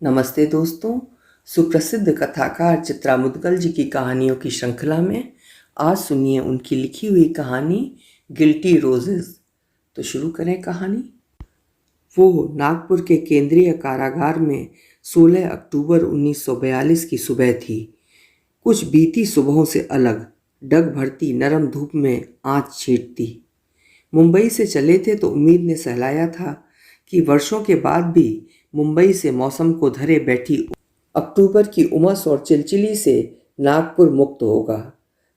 नमस्ते दोस्तों। सुप्रसिद्ध कथाकार चित्रा मुद्गल जी की कहानियों की श्रृंखला में आज सुनिए उनकी लिखी हुई कहानी गिल्टी रोजेस। तो शुरू करें कहानी। वो नागपुर के केंद्रीय कारागार में 16 अक्टूबर 1942 की सुबह थी। कुछ बीती सुबहों से अलग, डग भरती नरम धूप में आँच छींटती। मुंबई से चले थे तो उम्मीद ने सहलाया था कि वर्षों के बाद भी मुंबई से मौसम को धरे बैठी अक्टूबर की उमस और चिलचिली से नागपुर मुक्त होगा।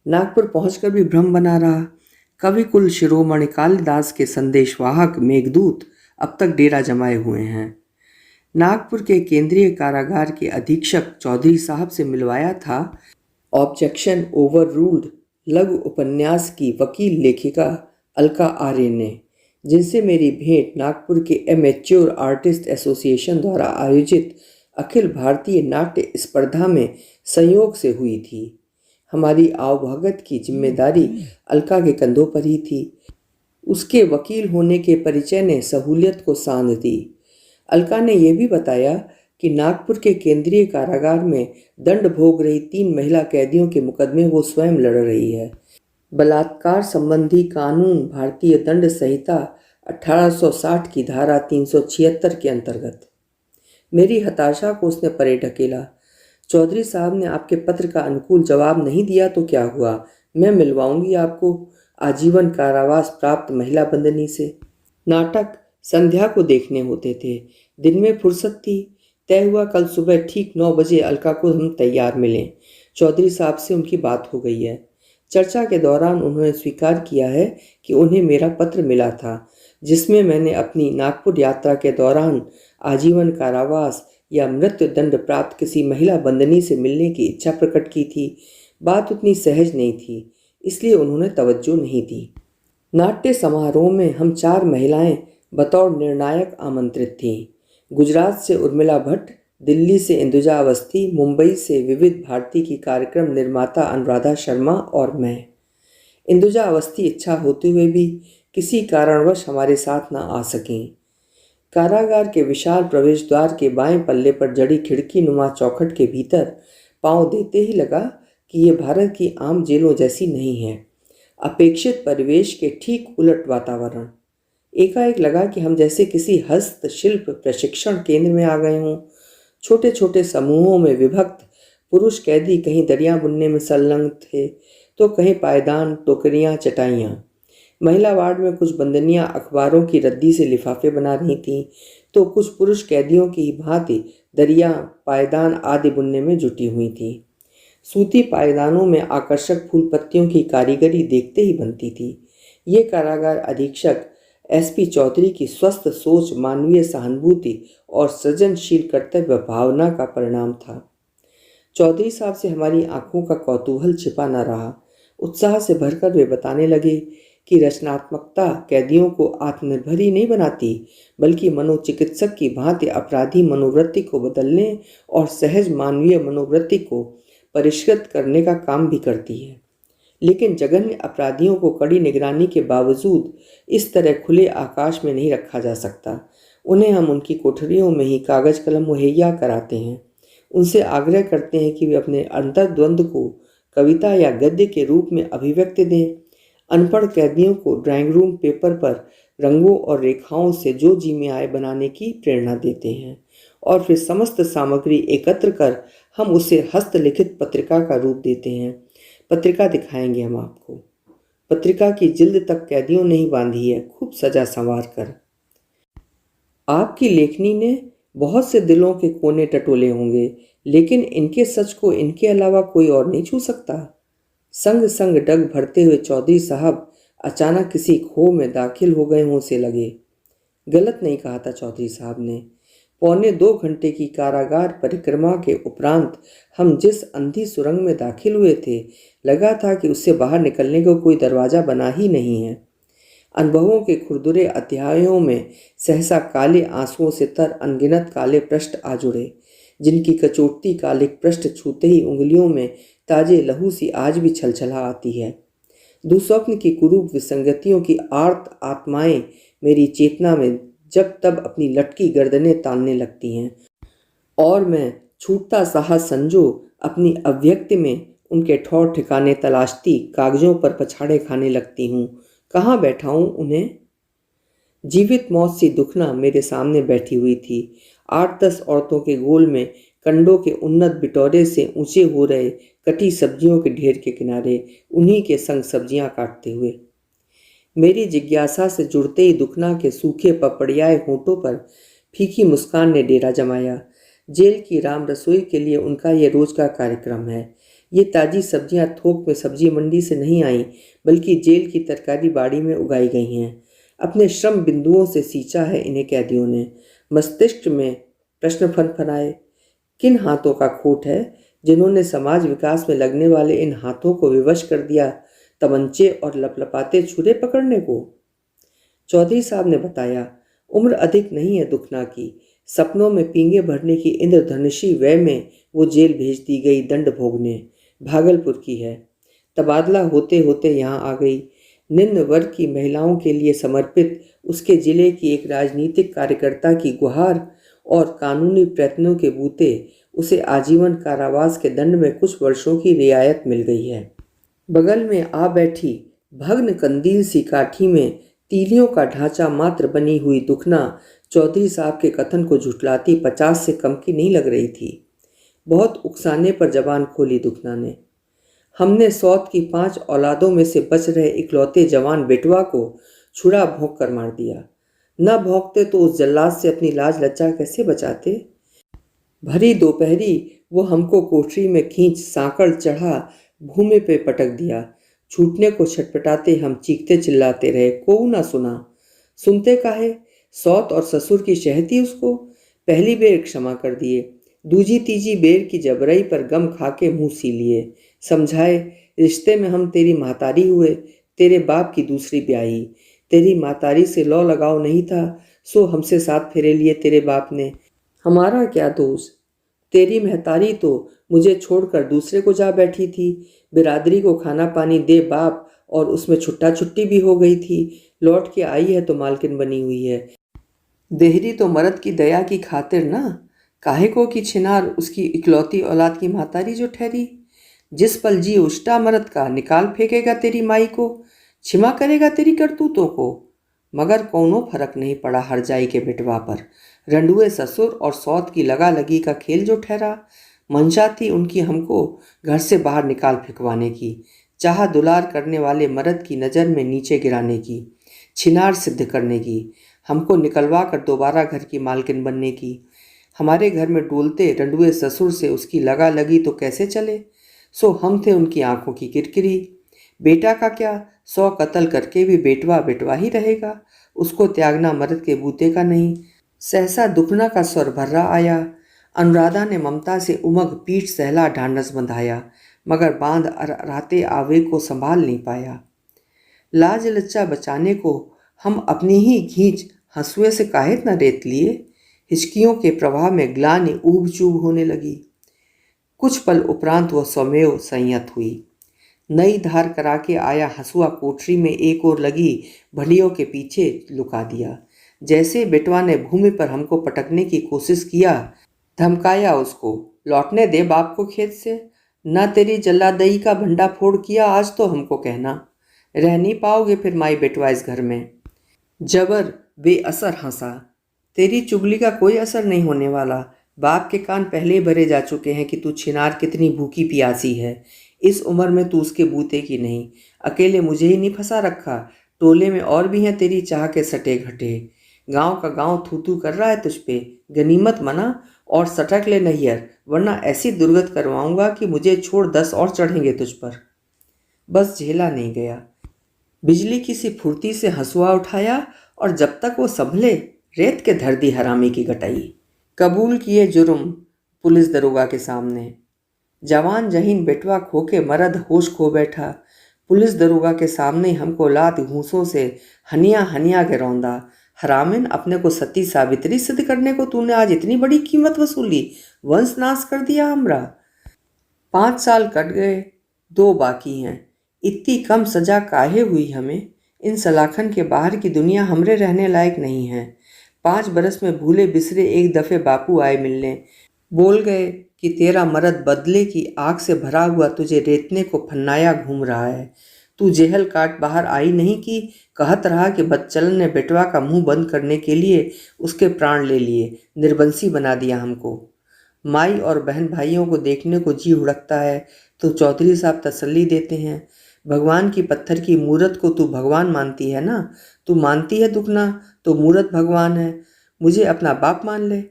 नागपुर पहुंचकर भी भ्रम बना रहा। कवि कुल शिरोमणि कालिदास के संदेशवाहक मेघदूत अब तक डेरा जमाए हुए हैं। नागपुर के केंद्रीय कारागार के अधीक्षक चौधरी साहब से मिलवाया था। ऑब्जेक्शन ओवर रूल्ड लघु उपन्यास की वकील लेखिका अलका आर्य ने, जिनसे मेरी भेंट नागपुर के एमेच्योर आर्टिस्ट एसोसिएशन द्वारा आयोजित अखिल भारतीय नाट्य स्पर्धा में संयोग से हुई थी। हमारी आवभगत की जिम्मेदारी अलका के कंधों पर ही थी। उसके वकील होने के परिचय ने सहूलियत को सांध दी। अलका ने यह भी बताया कि नागपुर के केंद्रीय कारागार में दंड भोग रही 3 महिला कैदियों के मुकदमे वो स्वयं लड़ रही है। बलात्कार संबंधी कानून भारतीय दंड संहिता 1860 की धारा 376 के अंतर्गत। मेरी हताशा को उसने परे ढकेला। चौधरी साहब ने आपके पत्र का अनुकूल जवाब नहीं दिया तो क्या हुआ, मैं मिलवाऊंगी आपको आजीवन कारावास प्राप्त महिला बंदनी से। नाटक संध्या को देखने होते थे, दिन में फुर्सत थी। तय हुआ कल सुबह ठीक 9 बजे अलका को हम तैयार मिलें। चौधरी साहब से उनकी बात हो गई है। चर्चा के दौरान उन्होंने स्वीकार किया है कि उन्हें मेरा पत्र मिला था, जिसमें मैंने अपनी नागपुर यात्रा के दौरान आजीवन कारावास या मृत्यु दंड प्राप्त किसी महिला बंदनी से मिलने की इच्छा प्रकट की थी। बात उतनी सहज नहीं थी, इसलिए उन्होंने तवज्जो नहीं दी। नाट्य समारोह में हम 4 महिलाएं बतौर निर्णायक आमंत्रित थीं। गुजरात से उर्मिला भट्ट, दिल्ली से इंदुजा अवस्थी, मुंबई से विविध भारती की कार्यक्रम निर्माता अनुराधा शर्मा और मैं। इंदुजा अवस्थी इच्छा होते हुए भी किसी कारणवश हमारे साथ न आ सकें। कारागार के विशाल प्रवेश द्वार के बाएं पल्ले पर जड़ी खिड़की नुमा चौखट के भीतर पांव देते ही लगा कि ये भारत की आम जेलों जैसी नहीं है। अपेक्षित परिवेश के ठीक उलट वातावरण। एकाएक लगा कि हम जैसे किसी हस्तशिल्प प्रशिक्षण केंद्र में आ गए हों। छोटे छोटे समूहों में विभक्त पुरुष कैदी कहीं दरिया बुनने में संलग्न थे, तो कहीं पायदान, टोकरियां, चटाइयां। महिला वार्ड में कुछ बंदनियां अखबारों की रद्दी से लिफाफे बना रही थीं, तो कुछ पुरुष कैदियों की भांति दरिया, पायदान आदि बुनने में जुटी हुई थीं। सूती पायदानों में आकर्षक फूल पत्तियों की कारीगरी देखते ही बनती थी। ये कारागार अधीक्षक एसपी चौधरी की स्वस्थ सोच, मानवीय सहानुभूति और सृजनशील कर्तव्य भावना का परिणाम था। चौधरी साहब से हमारी आंखों का कौतूहल छिपा न रहा। उत्साह से भरकर वे बताने लगे कि रचनात्मकता कैदियों को आत्मनिर्भर ही नहीं बनाती, बल्कि मनोचिकित्सक की भांति अपराधी मनोवृत्ति को बदलने और सहज मानवीय मनोवृत्ति को परिष्कृत करने का काम भी करती है। लेकिन जघन्य अपराधियों को कड़ी निगरानी के बावजूद इस तरह खुले आकाश में नहीं रखा जा सकता। उन्हें हम उनकी कोठरियों में ही कागज कलम मुहैया कराते हैं। उनसे आग्रह करते हैं कि वे अपने अंतर्द्वंद को कविता या गद्य के रूप में अभिव्यक्ति दें। अनपढ़ कैदियों को ड्राइंग रूम पेपर पर रंगों और रेखाओं से जो जी में आए बनाने की प्रेरणा देते हैं, और फिर समस्त सामग्री एकत्र कर हम उसे हस्तलिखित पत्रिका का रूप देते हैं। पत्रिका दिखाएंगे हम आपको। पत्रिका की जिल्द तक कैदियों ने ही बांधी है, खूब सजा संवार कर। आपकी लेखनी ने बहुत से दिलों के कोने टटोले होंगे, लेकिन इनके सच को इनके अलावा कोई और नहीं छू सकता। संग संग डग भरते हुए चौधरी साहब अचानक किसी खो में दाखिल हो गए हों से लगे। गलत नहीं कहा था चौधरी साहब ने। 1.25 घंटे की कारागार परिक्रमा के उपरांत हम जिस अंधी सुरंग में दाखिल हुए थे, लगा था कि उससे बाहर निकलने को कोई दरवाज़ा बना ही नहीं है। अनुभवों के खुरदुरे अध्यायों में सहसा काले आंसुओं से तर अनगिनत काले पृष्ठ आ जुड़े, जिनकी कचोटती कालिक पृष्ठ छूते ही उंगलियों में ताजे लहू सी आज भी छलछला आती है। दुस्वप्न की कुरूप विसंगतियों की आर्त आत्माएं मेरी चेतना में जब तब अपनी लटकी गर्दनें तानने लगती हैं। और मैं छूटता साहस संजो अपनी अव्यक्ति में उनके ठौर ठिकाने तलाशती कागजों पर पछाड़े खाने लगती हूँ। कहाँ बैठाऊँ उन्हें? जीवित मौत सी दुखना मेरे सामने बैठी हुई थी, 8-10 औरतों के गोल में कंडों के उन्नत बिटोरे से ऊंचे हो रहे कटी सब्जियों के ढेर के किनारे उन्हीं के संग सब्जियां काटते हुए। मेरी जिज्ञासा से जुड़ते ही दुखना के सूखे पपड़ियाए होठों पर फीकी मुस्कान ने डेरा जमाया। जेल की राम रसोई के लिए उनका ये रोज का कार्यक्रम है। ये ताजी सब्जियां थोक में सब्जी मंडी से नहीं आई, बल्कि जेल की तरकारी बाड़ी में उगाई गई हैं। अपने श्रम बिंदुओं से सींचा है इन्हें कैदियों ने। मस्तिष्क में प्रश्न फनफनाए, किन हाथों का खोट है जिन्होंने समाज विकास में लगने वाले इन हाथों को विवश कर दिया तमंचे और लपलपाते छुरे पकड़ने को? चौधरी साहब ने बताया, उम्र अधिक नहीं है दुखना की। सपनों में पींगे भरने की इंद्रधनुषी वय में वो जेल भेज दी गई दंड भोगने। भागलपुर की है, तबादला होते होते यहाँ आ गई। निम्न वर्ग की महिलाओं के लिए समर्पित उसके जिले की एक राजनीतिक कार्यकर्ता की गुहार और कानूनी प्रयत्नों के बूते उसे आजीवन कारावास के दंड में कुछ वर्षों की रियायत मिल गई है। बगल में आ बैठी भग्न कंदील सी काठी में तीलियों का ढांचा मात्र बनी हुई दुखना चौधरी साहब के कथन को झुठलाती 50 से कम की नहीं लग रही थी। बहुत उकसाने पर जबान खोली दुखना ने। हमने सौत की 5 औलादों में से बच रहे इकलौते जवान बेटवा को छुरा भोंक कर मार दिया। न भोंकते तो उस जल्लाद से अपनी लाज लज्जा कैसे बचाते? भरी दोपहरी वो हमको कोठरी में खींच सांकड़ चढ़ा भूमि पे पटक दिया। छूटने को छटपटाते हम चीखते चिल्लाते रहे, कोऊ ना सुना। सुनते काहे? सौत और ससुर की शहती उसको। पहली बेर क्षमा कर दिए, दूजी तीजी बेर की जबरई पर गम खा के मुंह सी लिए। समझाए, रिश्ते में हम तेरी महतारी हुए, तेरे बाप की दूसरी ब्याही। तेरी महतारी से लौ लगाव नहीं था, सो हमसे 7 फेरे लिए तेरे बाप ने। हमारा क्या दोष? तेरी महतारी तो मुझे छोड़कर दूसरे को जा बैठी थी। बिरादरी को खाना पानी दे बाप, और उसमें छुट्टा छुट्टी भी हो गई थी। लौट के आई है तो मालकिन बनी हुई है। देहरी तो मर्द की दया की खातिर ना, काहे को कि छिनार उसकी इकलौती औलाद की महतारी जो ठहरी। जिस पल जी उष्टा मर्द का निकाल फेंकेगा तेरी माई को, क्षमा करेगा तेरी करतूतों को। मगर कौनो फर्क नहीं पड़ा हरजाई के बेटवा पर। रंडुए ससुर और सौत की लगा लगी का खेल जो ठहरा। मंशा थी उनकी हमको घर से बाहर निकाल फेंकवाने की, चाह दुलार करने वाले मर्द की नज़र में नीचे गिराने की, छिनार सिद्ध करने की, हमको निकलवा कर दोबारा घर की मालकिन बनने की। हमारे घर में डोलते रंडुए ससुर से उसकी लगा लगी तो कैसे चले? सो हम थे उनकी आंखों की किरकिरी। बेटा का क्या, 100 कत्ल करके भी बेटवा बेटवा ही रहेगा। उसको त्यागना मर्द के बूते का नहीं। सहसा दुखना का स्वर भर्रा आया। अनुराधा ने ममता से उमग पीठ सहला ढांढस बंधाया, मगर बांध रहते आवेग को संभाल नहीं पाया। लाज लज्जा बचाने को हम अपनी ही खींच हंसुए से काहे न रेत लिए। हिचकियों के प्रवाह में ग्लानि ऊब चूब होने लगी। कुछ पल उपरांत वह स्वमेव संयत हुई। नई धार करा के आया हंसुआ कोठरी में एक ओर लगी भंडियों के पीछे लुका दिया। जैसे बेटवा ने भूमि पर हमको पटकने की कोशिश किया, धमकाया उसको, लौटने दे बाप को खेत से। न तेरी जल्लादई का भंडा फोड़ किया आज तो हमको कहना। रह नहीं पाओगे फिर माई बेटवा इस घर में। जबर बेअसर हंसा। तेरी चुगली का कोई असर नहीं होने वाला। बाप के कान पहले ही भरे जा चुके हैं कि तू छिनार कितनी भूखी प्यासी है। इस उम्र में तू उसके बूते की नहीं। अकेले मुझे ही नहीं फंसा रखा, टोले में और भी हैं तेरी चाह के सटे घटे। गांव का गांव थू थू कर रहा है तुझ पे। गनीमत मना और सटक ले नैयर, वरना ऐसी दुर्गत करवाऊंगा कि मुझे छोड़ 10 और चढ़ेंगे तुझ पर। बस झेला नहीं गया। बिजली की सी फुर्ती से हंसुआ उठाया और जब तक वो संभले रेत के धर दी हरामी की गटाई। कबूल किए जुर्म पुलिस दरोगा के सामने। जवान जहीन बेटवा खो के मर्द होश खो बैठा। पुलिस दरोगा के सामने हमको लात घूंसों से हनिया हनिया के रौंदा। हरामिन, अपने को सती सावित्री सिद्ध करने को तूने आज इतनी बड़ी कीमत वसूली, वंश नाश कर दिया हमरा। 5 साल कट गए, 2 बाकी हैं। इतनी कम सजा काहे हुई हमें? इन सलाखन के बाहर की दुनिया हमरे रहने लायक नहीं है। 5 बरस में भूले बिसरे एक दफ़े बापू आए मिलने। बोल गए कि तेरा मर्द बदले की आग से भरा हुआ तुझे रेतने को फन्नाया घूम रहा है। तू जेहल काट बाहर आई नहीं कि कहत रहा कि बदचलन ने बेटवा का मुंह बंद करने के लिए उसके प्राण ले लिए, निर्बंसी बना दिया हमको। माई और बहन भाइयों को देखने को जी हुड़कता है तो चौधरी साहब तसल्ली देते हैं। भगवान की पत्थर की मूरत को तू भगवान मानती है ना, तू मानती है दुखना तो मूरत भगवान है, मुझे अपना बाप मान ले।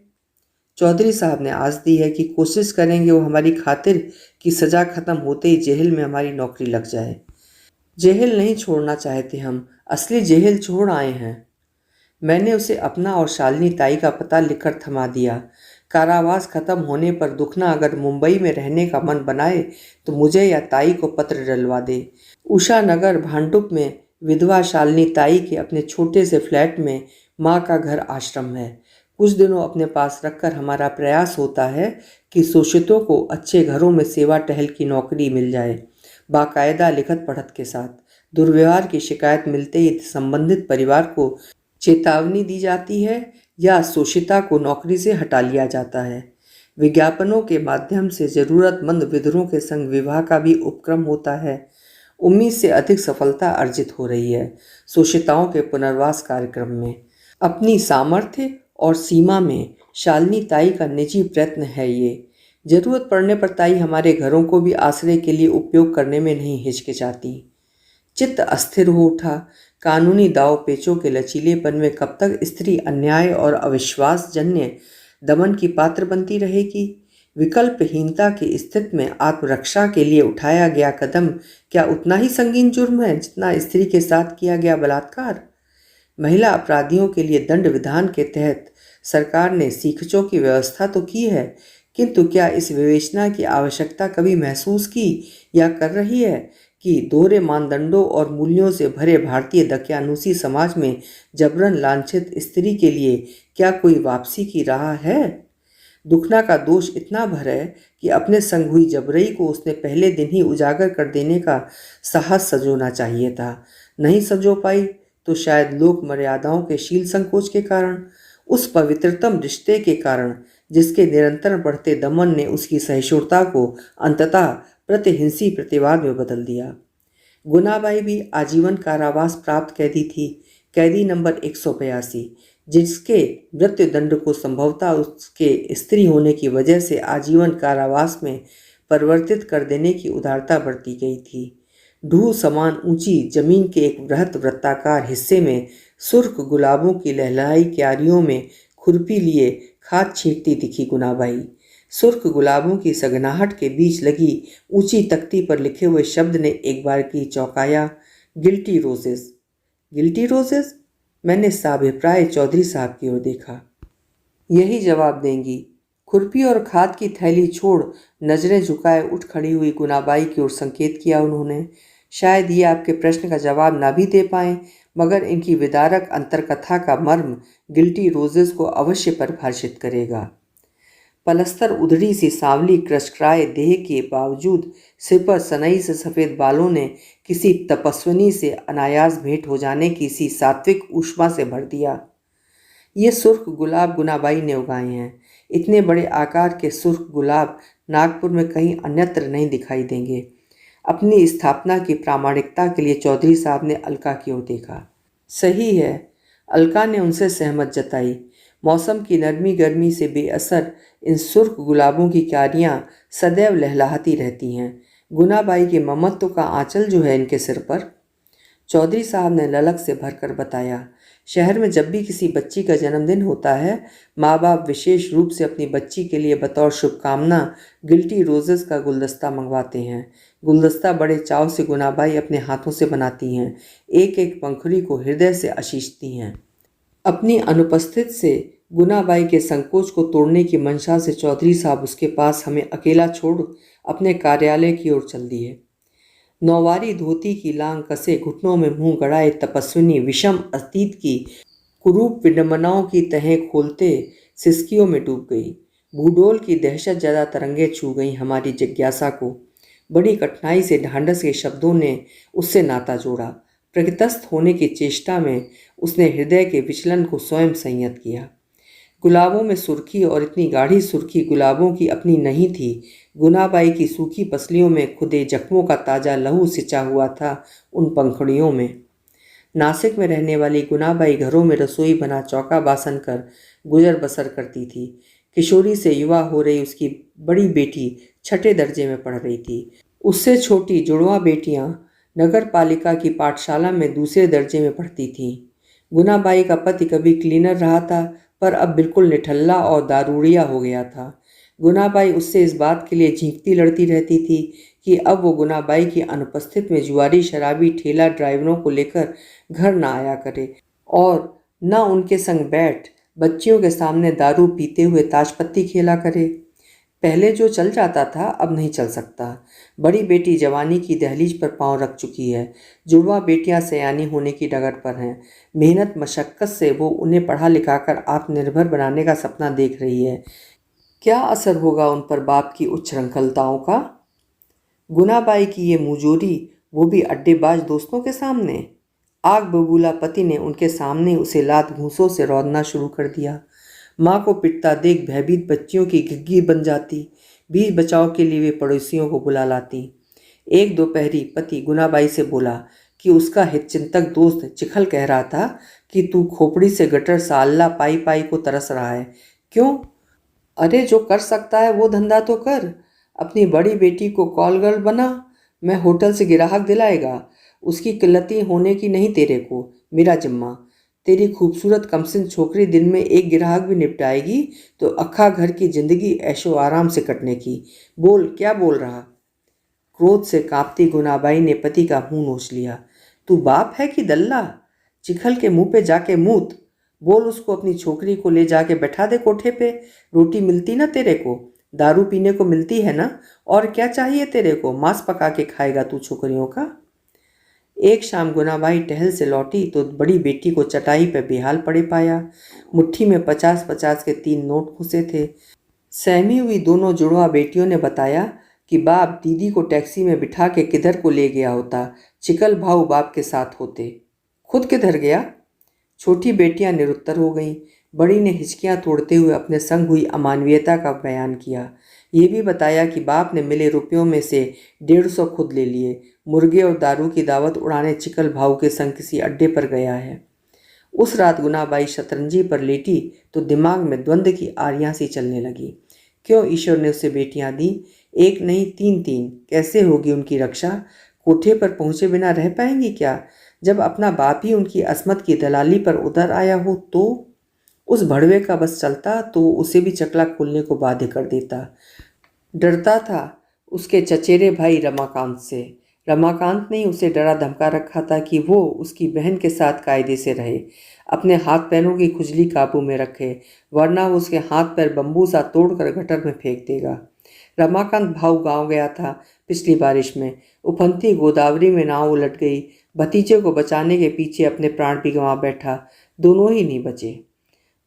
चौधरी साहब ने आस दी है कि कोशिश करेंगे वो हमारी खातिर कि सज़ा ख़त्म होते ही जेल में हमारी नौकरी लग जाए। जेल नहीं छोड़ना चाहते हम, असली जेल छोड़ आए हैं। मैंने उसे अपना और शालिनी ताई का पता लिखकर थमा दिया। कारावास खत्म होने पर दुखना अगर मुंबई में रहने का मन बनाए तो मुझे या ताई को पत्र डलवा दे। उषा नगर भांडुप में विधवा शालिनी ताई के अपने छोटे से फ्लैट में माँ का घर आश्रम है। कुछ दिनों अपने पास रखकर हमारा प्रयास होता है कि शोषितों को अच्छे घरों में सेवा टहल की नौकरी मिल जाए, बाकायदा लिखत पढ़त के साथ। दुर्व्यवहार की शिकायत मिलते ही संबंधित परिवार को चेतावनी दी जाती है या शोषिता को नौकरी से हटा लिया जाता है। विज्ञापनों के माध्यम से जरूरतमंद विधुरों के संग विवाह का भी उपक्रम होता है। उम्मीद से अधिक सफलता अर्जित हो रही है शोषिताओं के पुनर्वास कार्यक्रम में। अपनी सामर्थ्य और सीमा में शालिनी ताई का निजी प्रयत्न है ये। जरूरत पड़ने पर ताई हमारे घरों को भी आश्रय के लिए उपयोग करने में नहीं हिचकिचाती। चित्त अस्थिर हो उठा। कानूनी दाव पेचों के लचीलेपन में कब तक स्त्री अन्याय और अविश्वास जन्य दमन की पात्र बनती रहेगी। विकल्पहीनता की स्थिति में आत्मरक्षा के लिए उठाया गया कदम क्या उतना ही संगीन जुर्म है जितना स्त्री के साथ किया गया बलात्कार। महिला अपराधियों के लिए दंड विधान के तहत सरकार ने सीखचों की व्यवस्था तो की है, किंतु क्या इस विवेचना की आवश्यकता कभी महसूस की या कर रही है कि दोहरे मानदंडों और मूल्यों से भरे भारतीय दकियानूसी समाज में जबरन लांछित स्त्री के लिए क्या कोई वापसी की राह है। दुखना का दोष इतना भर है कि अपने संग हुई जबरई को उसने पहले दिन ही उजागर कर देने का साहस सजोना चाहिए था। नहीं सजो पाई तो शायद लोक मर्यादाओं के शील संकोच के कारण, उस पवित्रतम रिश्ते के कारण जिसके निरंतर बढ़ते दमन ने उसकी सहिष्णुता को अंततः प्रतिहिंसी प्रतिवाद में बदल दिया। गुनाबाई भी आजीवन कारावास प्राप्त कैदी थी, कैदी नंबर 182, जिसके मृत्यु दंड को संभवतः उसके स्त्री होने की वजह से आजीवन कारावास में परिवर्तित कर देने की उदारता बरती गई थी। ढूह समान ऊंची जमीन के एक बृहत वृत्ताकार हिस्से में सुर्ख गुलाबों की लहलहाई क्यारियों में खुरपी लिए खाद छींटती दिखी गुनाबाई। सुर्ख गुलाबों की सघनाहट के बीच लगी ऊंची तख्ती पर लिखे हुए शब्द ने एक बार की चौंकाया, गिल्टी रोजेस। Guilty roses? मैंने साभिप्राय चौधरी साहब की ओर देखा। यही जवाब देंगी। खुरपी और खाद की थैली छोड़ नजरें झुकाए उठ खड़ी हुई गुनाबाई की ओर संकेत किया उन्होंने। शायद ये आपके प्रश्न का जवाब ना भी दे पाए, मगर इनकी विदारक अंतरकथा का मर्म गिल्टी रोजेस को अवश्य परिभाषित करेगा। पलस्तर उधड़ी सी सांवली कृशक्राय देह के बावजूद सिर पर सनई से सफ़ेद बालों ने किसी तपस्विनी से अनायास भेंट हो जाने की सी सात्विक ऊष्मा से भर दिया। ये सुर्ख गुलाब गुनाबाई ने उगाए हैं। इतने बड़े आकार के सुर्ख गुलाब नागपुर में कहीं अन्यत्र नहीं दिखाई देंगे। अपनी स्थापना की प्रामाणिकता के लिए चौधरी साहब ने अलका की ओर देखा। सही है, अलका ने उनसे सहमत जताई। मौसम की नरमी गर्मी से बेअसर इन सुर्ख गुलाबों की क्यारियां सदैव लहलहाती रहती हैं। गुनाबाई के ममत्व का आंचल जो है इनके सिर पर। चौधरी साहब ने ललक से भरकर बताया, शहर में जब भी किसी बच्ची का जन्मदिन होता है, माँ बाप विशेष रूप से अपनी बच्ची के लिए बतौर शुभकामना गिल्टी रोजेस का गुलदस्ता मंगवाते हैं। गुलदस्ता बड़े चाव से गुनाबाई अपने हाथों से बनाती हैं, एक एक पंखुड़ी को हृदय से आशीषती हैं। अपनी अनुपस्थित से गुनाबाई के संकोच को तोड़ने की मंशा से चौधरी साहब उसके पास हमें अकेला छोड़ अपने कार्यालय की ओर चल दिए। नौवारी धोती की लांग कसे घुटनों में मुंह गड़ाए तपस्विनी विषम अतीत की कुरूप विडंबनाओं की तहें खोलते सिसकियों में डूब गई। भूडोल की दहशत ज़्यादा तरंगे छू गई हमारी जिज्ञासा को। बड़ी कठिनाई से ढांढस के शब्दों ने उससे नाता जोड़ा। प्रकृतस्थ होने की चेष्टा में उसने हृदय के विचलन को स्वयं संयत किया। गुलाबों में सुर्खी, और इतनी गाढ़ी सुर्खी गुलाबों की अपनी नहीं थी। गुनाबाई की सूखी पसलियों में खुदे जख्मों का ताज़ा लहू सिंचा हुआ था उन पंखुड़ियों में। नासिक में रहने वाली गुनाबाई घरों में रसोई बना चौका बासन कर गुजर बसर करती थी। किशोरी से युवा हो रही उसकी बड़ी बेटी छठे दर्जे में पढ़ रही थी। उससे छोटी जुड़वां बेटियां नगर पालिका की पाठशाला में दूसरे दर्जे में पढ़ती थीं। गुनाबाई का पति कभी क्लीनर रहा था, पर अब बिल्कुल निठल्ला और दारूड़िया हो गया था। गुनाबाई उससे इस बात के लिए झींकती लड़ती रहती थी कि अब वो गुनाबाई की अनुपस्थित में जुआरी शराबी ठेला ड्राइवरों को लेकर घर न आया करे और न उनके संग बैठ बच्चियों के सामने दारू पीते हुए ताशपत्ती खेला करे। पहले जो चल जाता था अब नहीं चल सकता। बड़ी बेटी जवानी की दहलीज पर पांव रख चुकी है। जुड़वा बेटियां सयानी होने की डगर पर हैं। मेहनत मशक्कत से वो उन्हें पढ़ा लिखाकर आत्मनिर्भर बनाने का सपना देख रही है। क्या असर होगा उन पर बाप की उच्छृंखलताओं का? गुनाबाई की ये मुंहजोरी, वो भी अड्डेबाज दोस्तों के सामने। आग बबूला पति ने उनके सामने उसे लात घूंसों से रौंदना शुरू कर दिया। माँ को पिटता देख भयभीत बच्चियों की घिग्गी बन जाती। बीच बचाव के लिए वे पड़ोसियों को बुला लाती। एक दोपहरी पति गुनाबाई से बोला कि उसका हितचिंतक दोस्त चिखल कह रहा था कि तू खोपड़ी से गटर साल्ला पाई पाई को तरस रहा है। क्यों? अरे जो कर सकता है वो धंधा तो कर। अपनी बड़ी बेटी को कॉल गर्ल बना। मैं होटल से ग्राहक दिलाएगा। उसकी किल्लती होने की नहीं तेरे को, मेरा जिम्मा। तेरी खूबसूरत कमसिन छोकरी दिन में एक ग्राहक भी निपटाएगी तो अक्खा घर की जिंदगी ऐशो आराम से कटने की। बोल, क्या बोल रहा? क्रोध से कांपती गुनाबाई ने पति का मुंह नोच लिया। तू बाप है कि दल्ला? चिखल के मुंह पे जाके मूत। बोल उसको अपनी छोकरी को ले जाके बैठा दे कोठे पे। रोटी मिलती ना तेरे को, दारू पीने को मिलती है ना, और क्या चाहिए तेरे को? मांस पका के खाएगा तू छोकरियों का? एक शाम गुनाबाई टहल से लौटी तो बड़ी बेटी को चटाई पर बेहाल पड़े पाया। मुट्ठी में 50-50 के 3 नोट घुसे थे। सहमी हुई दोनों जुड़वा बेटियों ने बताया कि बाप दीदी को टैक्सी में बिठा के किधर को ले गया होता। चिकल भाऊ बाप के साथ होते। खुद किधर गया? छोटी बेटियां निरुत्तर हो गईं। बड़ी ने हिचकियां तोड़ते हुए अपने संग हुई अमानवीयता का बयान किया। ये भी बताया कि बाप ने मिले रुपयों में से 150 खुद ले लिए। मुर्गे और दारू की दावत उड़ाने चिकल भाऊ के संग किसी अड्डे पर गया है। उस रात गुनाबाई शतरंजी पर लेटी तो दिमाग में द्वंद्व की आरियां सी चलने लगी। क्यों ईश्वर ने उसे बेटियां दी? एक नहीं 3-3। कैसे होगी उनकी रक्षा? कोठे पर पहुंचे बिना रह पाएंगी क्या? जब अपना बाप ही उनकी अस्मत की दलाली पर उतर आया हो तो? उस भड़वे का बस चलता तो उसे भी चकला खोलने को बाध्य कर देता। डरता था उसके चचेरे भाई रमाकांत से। रमाकांत ने उसे डरा धमका रखा था कि वो उसकी बहन के साथ कायदे से रहे, अपने हाथ पैरों की खुजली काबू में रखे, वरना वो उसके हाथ पैर बम्बू सा तोड़कर गटर में फेंक देगा। रमाकांत भाऊ गांव गया था पिछली बारिश में। उफनती गोदावरी में नाव उलट गई। भतीजे को बचाने के पीछे अपने प्राण भी गंवा बैठा। दोनों ही नहीं बचे।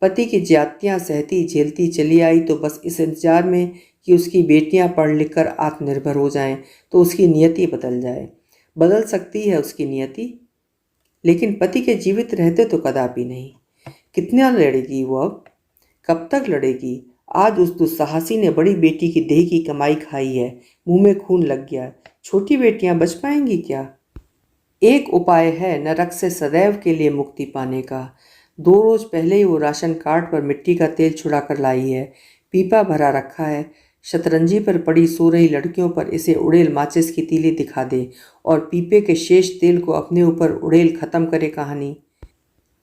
पति की ज्यादतियां सहती झेलती चली आई तो बस इस इंतजार में कि उसकी बेटियां पढ़ लिख कर आत्मनिर्भर हो जाएं तो उसकी नियति बदल जाए। बदल सकती है उसकी नियति, लेकिन पति के जीवित रहते तो कदापि नहीं। कितना लड़ेगी वो अब? कब तक लड़ेगी? आज उस दुस्साहसी ने बड़ी बेटी की देह की कमाई खाई है। मुंह में खून लग गया। छोटी बेटियां बच पाएंगी क्या? एक उपाय है नरक से सदैव के लिए मुक्ति पाने का। 2 रोज पहले ही वो राशन कार्ड पर मिट्टी का तेल छुड़ा कर लाई है। पीपा भरा रखा है। शतरंजी पर पड़ी सो रही लड़कियों पर इसे उड़ेल माचिस की तीली दिखा दे और पीपे के शेष तेल को अपने ऊपर उड़ेल खत्म करे कहानी।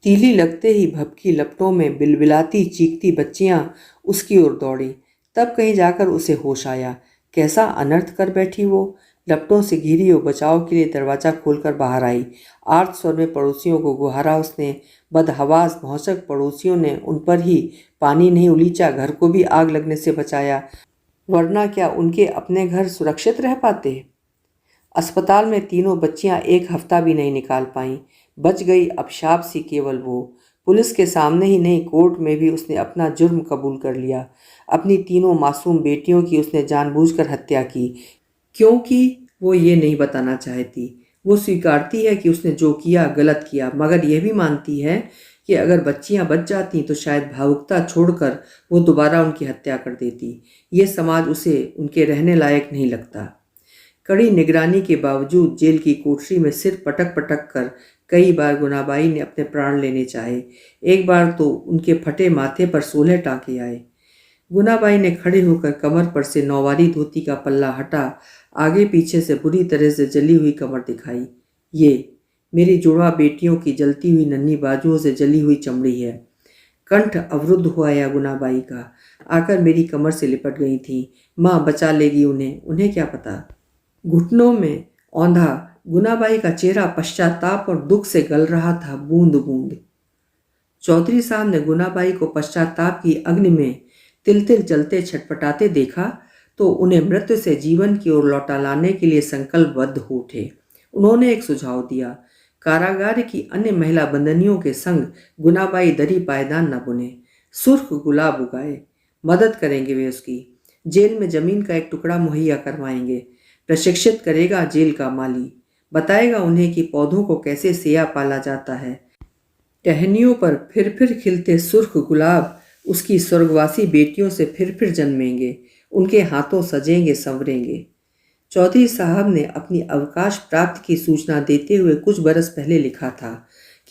तीली लगते ही भभकी लपटों में बिलबिलाती चीखती बच्चियां उसकी ओर दौड़ी। तब कहीं जाकर उसे होश आया। कैसा अनर्थ कर बैठी वो। लपटों से घिरी वो बचाव के लिए दरवाजा खोलकर बाहर आई। आर्त स्वर में पड़ोसियों को गुहारा उसने। बदहवास भौंचक पड़ोसियों ने उन पर ही पानी नहीं उलीचा, घर को भी आग लगने से बचाया, वरना क्या उनके अपने घर सुरक्षित रह पाते? अस्पताल में तीनों बच्चियां 1 हफ्ता भी नहीं निकाल पाईं। बच गई अबशाप सी केवल वो। पुलिस के सामने ही नहीं, कोर्ट में भी उसने अपना जुर्म कबूल कर लिया। अपनी तीनों मासूम बेटियों की उसने जानबूझकर हत्या की। क्योंकि वो ये नहीं बताना चाहती। वो स्वीकारती है कि उसने जो किया गलत किया, मगर यह भी मानती है कि अगर बच्चियां बच जाती तो शायद भावुकता छोड़कर वो दोबारा उनकी हत्या कर देती। ये समाज उसे उनके रहने लायक नहीं लगता। कड़ी निगरानी के बावजूद जेल की कोठरी में सिर पटक पटक कर कई बार गुनाबाई ने अपने प्राण लेने चाहे। एक बार तो उनके फटे माथे पर 16 टाँके आए। गुनाबाई ने खड़े होकर कमर पर से नौवारी धोती का पल्ला हटा, आगे पीछे से बुरी तरह से जली हुई कमर दिखाई। ये मेरी जुड़वा बेटियों की जलती हुई नन्ही बाजुओं से जली हुई चमड़ी है। कंठ अवरुद्ध हुआ या गुनाबाई का, आकर मेरी कमर से लिपट गई थी। माँ बचा लेगी उन्हें, उन्हें क्या पता। घुटनों में औंधा गुनाबाई का चेहरा पश्चाताप और दुख से गल रहा था, बूंद बूंद। चौधरी साहब ने गुनाबाई को पश्चाताप की अग्नि में तिल तिल जलते छटपटाते देखा तो उन्हें मृत्यु से जीवन की ओर लौटा लाने के लिए संकल्पबद्ध हो उठे। उन्होंने एक सुझाव दिया, कारागार की अन्य महिला बंदनियों के संग गुनाबाई दरी पायदान न बुने, सुर्ख गुलाब उगाए। मदद करेंगे वे उसकी। जेल में जमीन का एक टुकड़ा मुहैया करवाएंगे। प्रशिक्षित करेगा जेल का माली। बताएगा उन्हें कि पौधों को कैसे सेया पाला जाता है। टहनियों पर फिर खिलते सुर्ख गुलाब उसकी स्वर्गवासी बेटियों से फिर जन्मेंगे। उनके हाथों सजेंगे संवरेंगे। चौधरी साहब ने अपनी अवकाश प्राप्त की सूचना देते हुए कुछ बरस पहले लिखा था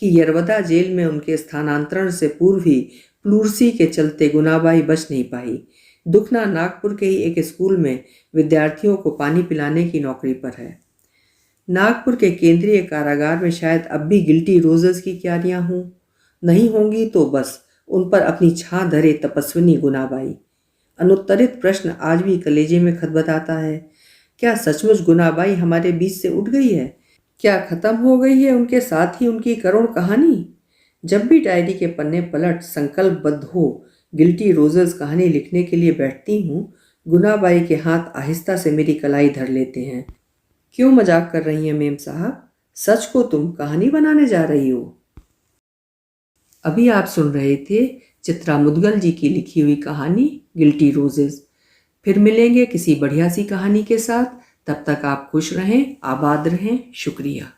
कि यरवदा जेल में उनके स्थानांतरण से पूर्व ही प्लूरसी के चलते गुनाबाई बच नहीं पाई। दुखना नागपुर के ही एक स्कूल में विद्यार्थियों को पानी पिलाने की नौकरी पर है। नागपुर के केंद्रीय कारागार में शायद अब भी गिल्टी रोजेस की क्यारियां हों। नहीं होंगी तो बस उन पर अपनी छां धरे तपस्विनी गुनाबाई। अनुत्तरित प्रश्न आज भी कलेजे में खदबदाता है। क्या सचमुच गुनाबाई हमारे बीच से उठ गई है? क्या खत्म हो गई है उनके साथ ही उनकी करुण कहानी? जब भी डायरी के पन्ने पलट संकल्पबद्ध हो गिल्टी रोजेस कहानी लिखने के लिए बैठती हूँ, गुनाबाई के हाथ आहिस्ता से मेरी कलाई धर लेते हैं। क्यों मजाक कर रही हैं मेम साहब? सच को तुम कहानी बनाने जा रही हो। अभी आप सुन रहे थे चित्रा मुदगल जी की लिखी हुई कहानी गिल्टी रोजेस। फिर मिलेंगे किसी बढ़िया सी कहानी के साथ। तब तक आप खुश रहें, आबाद रहें। शुक्रिया।